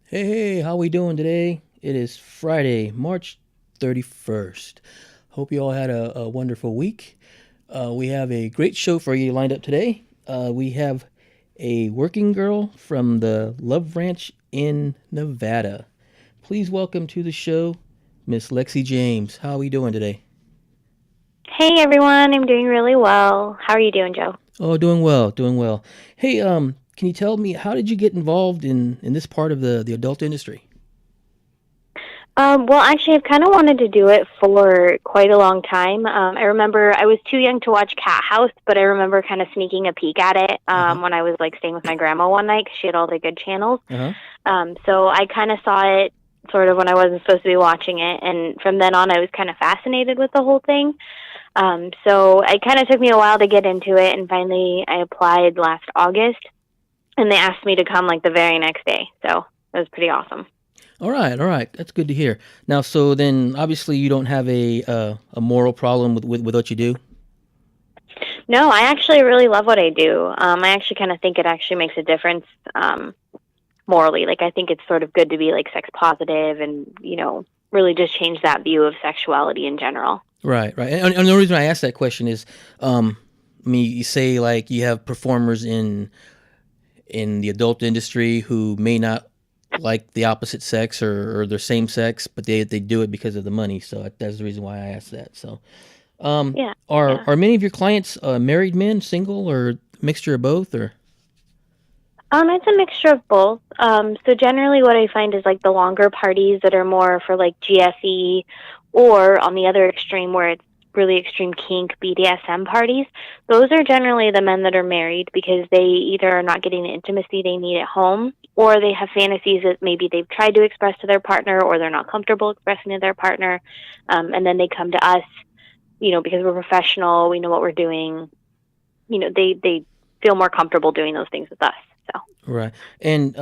Hey, how we doing today? It is Friday, March 31st. Hope you all had a wonderful week. We have a great show for you lined up today. We have a working girl from the Love Ranch in Nevada. Please welcome to the show, Miss Lexie James. How are we doing today? Hey everyone, I'm doing really well. How are you doing, Joe? Oh, doing well, doing well. Hey, can you tell me how did you get involved in this part of the adult industry? Well, actually, I've kind of wanted to do it for quite a long time. I remember I was too young to watch Cat House, but I remember kind of sneaking a peek at it Uh huh. when I was like staying with my grandma one night because she had all the good channels. Uh huh. So I kind of saw it sort of when I wasn't supposed to be watching it, and from then on, I was kind of fascinated with the whole thing. So it kind of took me a while to get into it, and finally, I applied last August, and they asked me to come like the very next day. So it was pretty awesome. All right, all right. That's good to hear. Now, so then obviously you don't have a moral problem with what you do. No, I actually really love what I do. I actually kind of think it actually makes a difference morally. Like, I think it's sort of good to be like sex positive and, really just change that view of sexuality in general. Right, right. And the reason I asked that question is, I mean, you say like you have performers in the adult industry who may not like the opposite sex or their same sex, but they do it because of the money. So that's the reason why I asked that. So, Yeah, are yeah. are many of your clients married men, single, or mixture of both? Or It's a mixture of both. So generally what I find is like the longer parties that are more for like GFE or on the other extreme where it's really extreme kink BDSM parties, those are generally the men that are married because they either are not getting the intimacy they need at home or they have fantasies that maybe they've tried to express to their partner or they're not comfortable expressing to their partner. And then they come to us, because we're professional, we know what we're doing, they feel more comfortable doing those things with us. So. right. And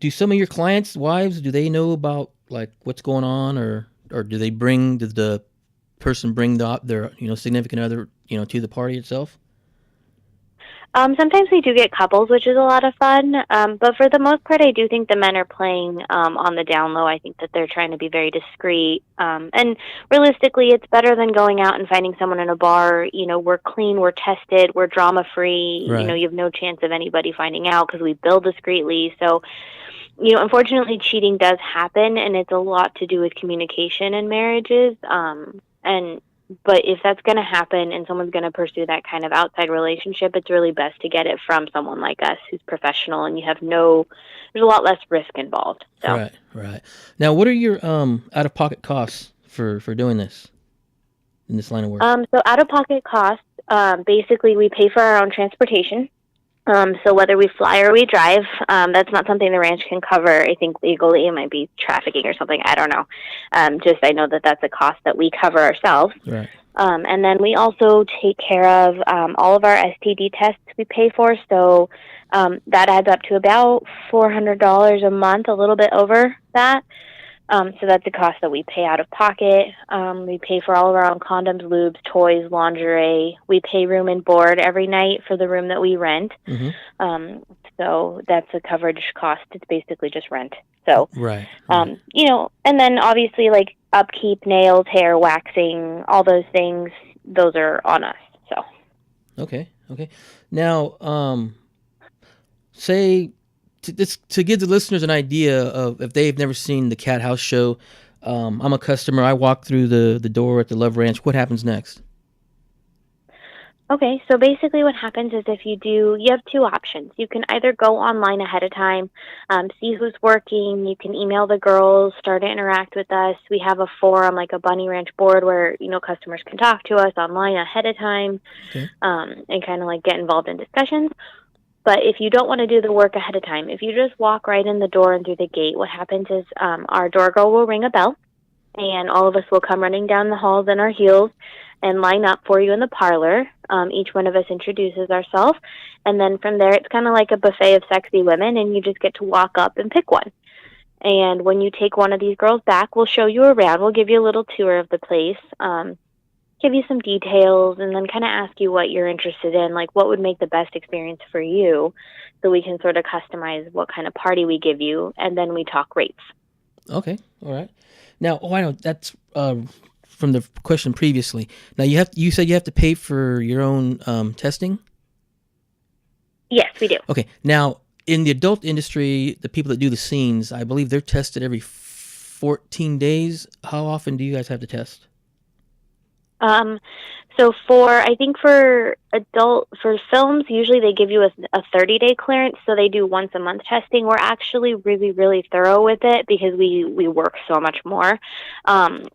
do some of your clients' wives do they know about like what's going on, or do they bring the person bring their significant other to the party itself? Sometimes we do get couples, which is a lot of fun. But for the most part, I do think the men are playing on the down low. I think that they're trying to be very discreet. And realistically, it's better than going out and finding someone in a bar. We're clean, we're tested, we're drama free. Right. You have no chance of anybody finding out because we bill discreetly. So, unfortunately, cheating does happen, and it's a lot to do with communication in marriages. And but if that's going to happen and someone's going to pursue that kind of outside relationship, it's really best to get it from someone like us who's professional and you have there's a lot less risk involved. So, Right. Right. Now, what are your out of pocket costs for doing this in this line of work? so out of pocket costs, basically we pay for our own transportation. So whether we fly or we drive, that's not something the ranch can cover. I think legally it might be trafficking or something. I don't know. Just I know that that's a cost that we cover ourselves. Right. And then we also take care of all of our STD tests we pay for. So that adds up to about $400 a month, a little bit over that. So that's a cost that we pay out of pocket. We pay for all of our own condoms, lubes, toys, lingerie. We pay room and board every night for the room that we rent. Mm-hmm. Um, so that's a coverage cost. It's basically just rent. So, Right. Right. and then obviously like upkeep, nails, hair, waxing, all those things, those are on us. So. Okay. Okay. Now, say to give the listeners an idea of if they've never seen the Cat House show. I'm a customer. I walk through the door at the Love Ranch. What happens next? Okay, so basically what happens is you have two options. You can either go online ahead of time, see who's working. You can email the girls, start to interact with us. We have a forum, like a Bunny Ranch board, where customers can talk to us online ahead of time, Okay. and kind of like get involved in discussions. But if you don't want to do the work ahead of time, if you just walk right in the door and through the gate, what happens is our door girl will ring a bell and all of us will come running down the halls in our heels and line up for you in the parlor. Each one of us introduces ourselves, and then from there, it's kind of like a buffet of sexy women, and you just get to walk up and pick one. And when you take one of these girls back, we'll show you around. We'll give you a little tour of the place. give you some details and then kind of ask you what you're interested in, like what would make the best experience for you, so we can sort of customize what kind of party we give you, and then we talk rates. Okay, all right. Now, I know that's from the question previously. Now, you said you have to pay for your own testing. Yes, we do. Okay. Now, in the adult industry, the people that do the scenes, I believe they're tested every 14 days. How often do you guys have to test? So I think for films, usually they give you a 30-day clearance, so they do once a month testing. We're actually really, really thorough with it because we work so much more.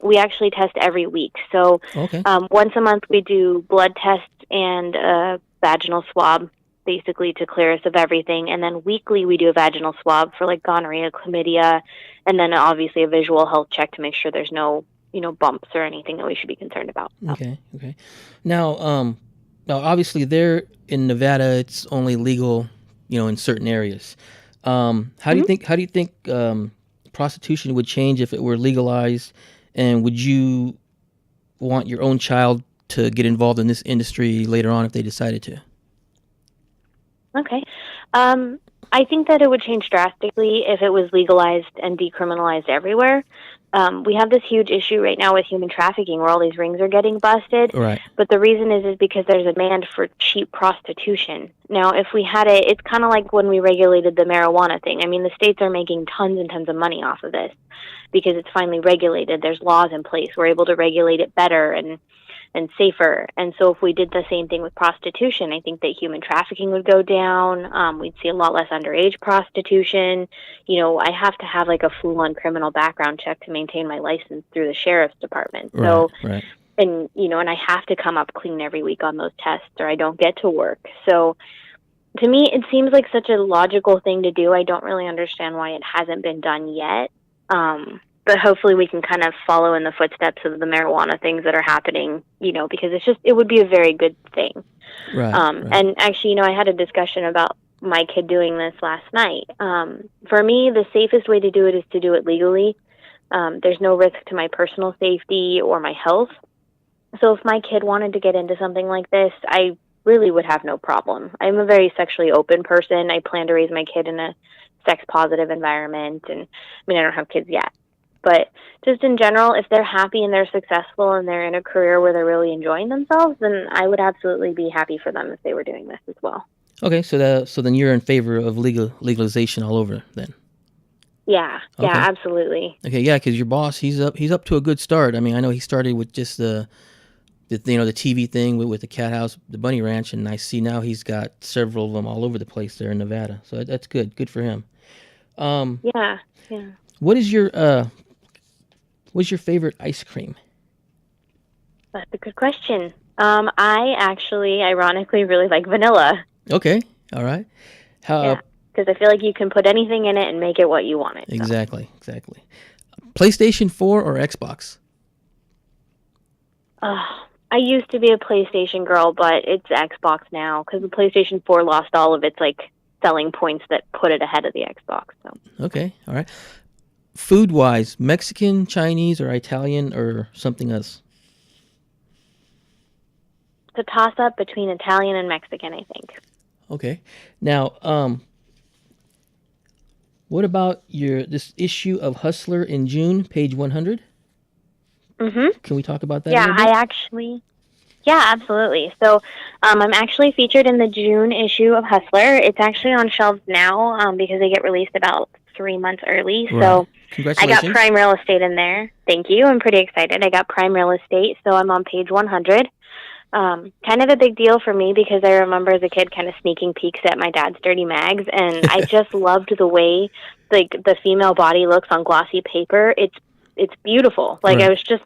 We actually test every week. So Okay. once a month we do blood tests and a vaginal swab, basically to clear us of everything. And then weekly we do a vaginal swab for like gonorrhea, chlamydia, and then obviously a visual health check to make sure there's no bumps or anything that we should be concerned about. Okay. Now, obviously, there in Nevada, it's only legal, in certain areas. How do you think? How do you think prostitution would change if it were legalized? And would you want your own child to get involved in this industry later on if they decided to? Okay. I think that it would change drastically if it was legalized and decriminalized everywhere. We have this huge issue right now with human trafficking where all these rings are getting busted. Right. But the reason is because there's a demand for cheap prostitution. Now, if we had it, it's kind of like when we regulated the marijuana thing. I mean, the states are making tons and tons of money off of this because it's finally regulated. There's laws in place. We're able to regulate it better and safer. And so if we did the same thing with prostitution, I think that human trafficking would go down. We'd see a lot less underage prostitution. I have to have like a full-on criminal background check to maintain my license through the sheriff's department. So, right. And I have to come up clean every week on those tests or I don't get to work. So to me, it seems like such a logical thing to do. I don't really understand why it hasn't been done yet. But hopefully we can kind of follow in the footsteps of the marijuana things that are happening, because it would be a very good thing. Right. And actually, I had a discussion about my kid doing this last night. For me, the safest way to do it is to do it legally. There's no risk to my personal safety or my health. So if my kid wanted to get into something like this, I really would have no problem. I'm a very sexually open person. I plan to raise my kid in a sex-positive environment. And I don't have kids yet. But just in general, if they're happy and they're successful and they're in a career where they're really enjoying themselves, then I would absolutely be happy for them if they were doing this as well. Okay, so then you're in favor of legalization all over then. Yeah, Okay. yeah, absolutely. Okay, yeah, because your boss, he's up to a good start. I know he started with just the TV thing with the cat house, the bunny ranch, and I see now he's got several of them all over the place there in Nevada. So that's good for him. Yeah. What's your favorite ice cream? That's a good question. I actually, ironically, really like vanilla. Okay, all right. Yeah, because I feel like you can put anything in it and make it what you want it. So. Exactly. PlayStation 4 or Xbox? I used to be a PlayStation girl, but it's Xbox now because the PlayStation 4 lost all of its selling points that put it ahead of the Xbox. So. Okay, all right. Food-wise, Mexican, Chinese, or Italian, or something else? It's a toss-up between Italian and Mexican, I think. Okay. Now, what about this issue of Hustler in June, page 100? Mm-hmm. Can we talk about that? Yeah, yeah, absolutely. So I'm actually featured in the June issue of Hustler. It's actually on shelves now because they get released about 3 months early. Right. So Congratulations. I got prime real estate in there. Thank you. I'm pretty excited. I got prime real estate, so I'm on page 100. Kind of a big deal for me because I remember as a kid kind of sneaking peeks at my dad's dirty mags, and I just loved the way the female body looks on glossy paper. It's beautiful. Right. I was just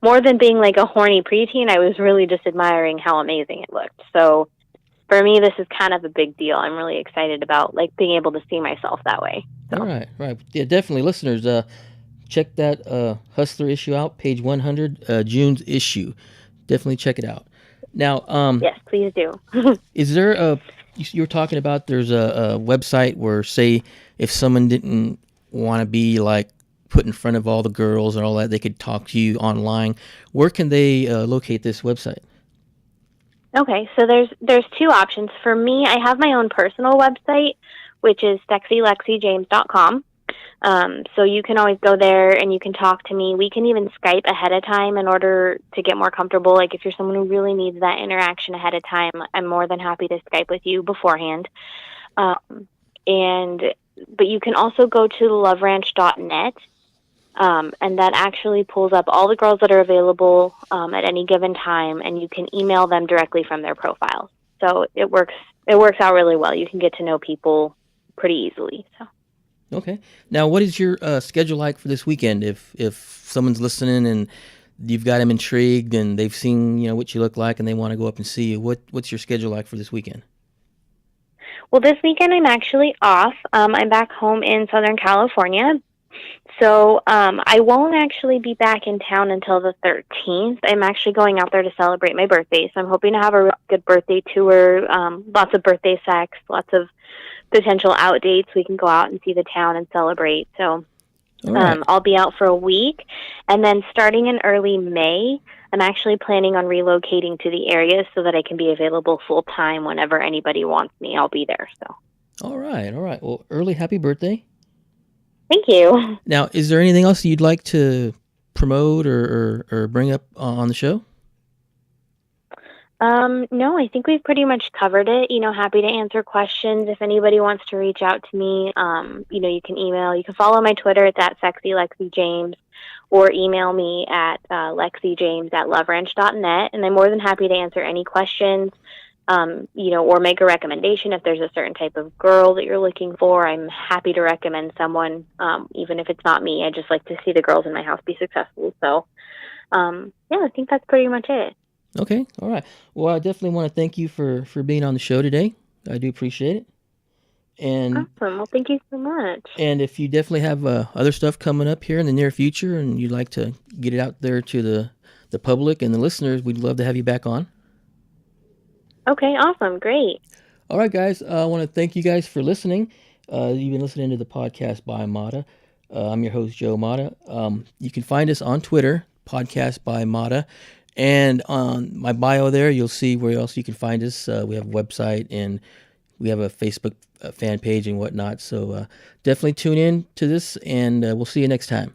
more than being a horny preteen, I was really just admiring how amazing it looked. So for me, this is kind of a big deal. I'm really excited about being able to see myself that way. So. All right. Yeah, definitely, listeners. Check that Hustler issue out, page 100, June's issue. Definitely check it out. Now, yes, please do. Is there you were talking about there's a website where, say, if someone didn't want to be put in front of all the girls and all that. They could talk to you online. Where can they locate this website? Okay, so there's two options. For me, I have my own personal website, which is sexylexiejames.com. So you can always go there and you can talk to me. We can even Skype ahead of time in order to get more comfortable. Like if you're someone who really needs that interaction ahead of time, I'm more than happy to Skype with you beforehand. But you can also go to loveranch.net. And that actually pulls up all the girls that are available at any given time, and you can email them directly from their profiles. So it works out really well. You can get to know people pretty easily. So. Okay. Now, what is your schedule like for this weekend? If someone's listening and you've got them intrigued and they've seen what you look like and they want to go up and see you, what's your schedule like for this weekend? Well, this weekend I'm actually off. I'm back home in Southern California. So I won't actually be back in town until the 13th. I'm actually going out there to celebrate my birthday. So I'm hoping to have a really good birthday tour, lots of birthday sex, lots of potential out dates. We can go out and see the town and celebrate. So I'll be out for a week. And then starting in early May, I'm actually planning on relocating to the area so that I can be available full time whenever anybody wants me. I'll be there. So. All right. Well, early happy birthday. Thank you. Now, is there anything else you'd like to promote or bring up on the show? No, I think we've pretty much covered it. Happy to answer questions. If anybody wants to reach out to me, you can email. You can follow my Twitter. It's at sexylexiejames, or email me at lexiejames@loveranch.net. And I'm more than happy to answer any questions. Or make a recommendation if there's a certain type of girl that you're looking for. I'm happy to recommend someone, even if it's not me. I just like to see the girls in my house be successful. So, I think that's pretty much it. Okay, all right. Well, I definitely want to thank you for being on the show today. I do appreciate it. And awesome. Well, thank you so much. And if you definitely have other stuff coming up here in the near future and you'd like to get it out there to the public and the listeners, we'd love to have you back on. Okay, awesome. Great. All right, guys. I want to thank you guys for listening. You've been listening to the podcast by Mata. I'm your host, Joe Mata. You can find us on Twitter, Podcast by Mata. And on my bio there, you'll see where else you can find us. We have a website and we have a Facebook fan page and whatnot. So definitely tune in to this, and we'll see you next time.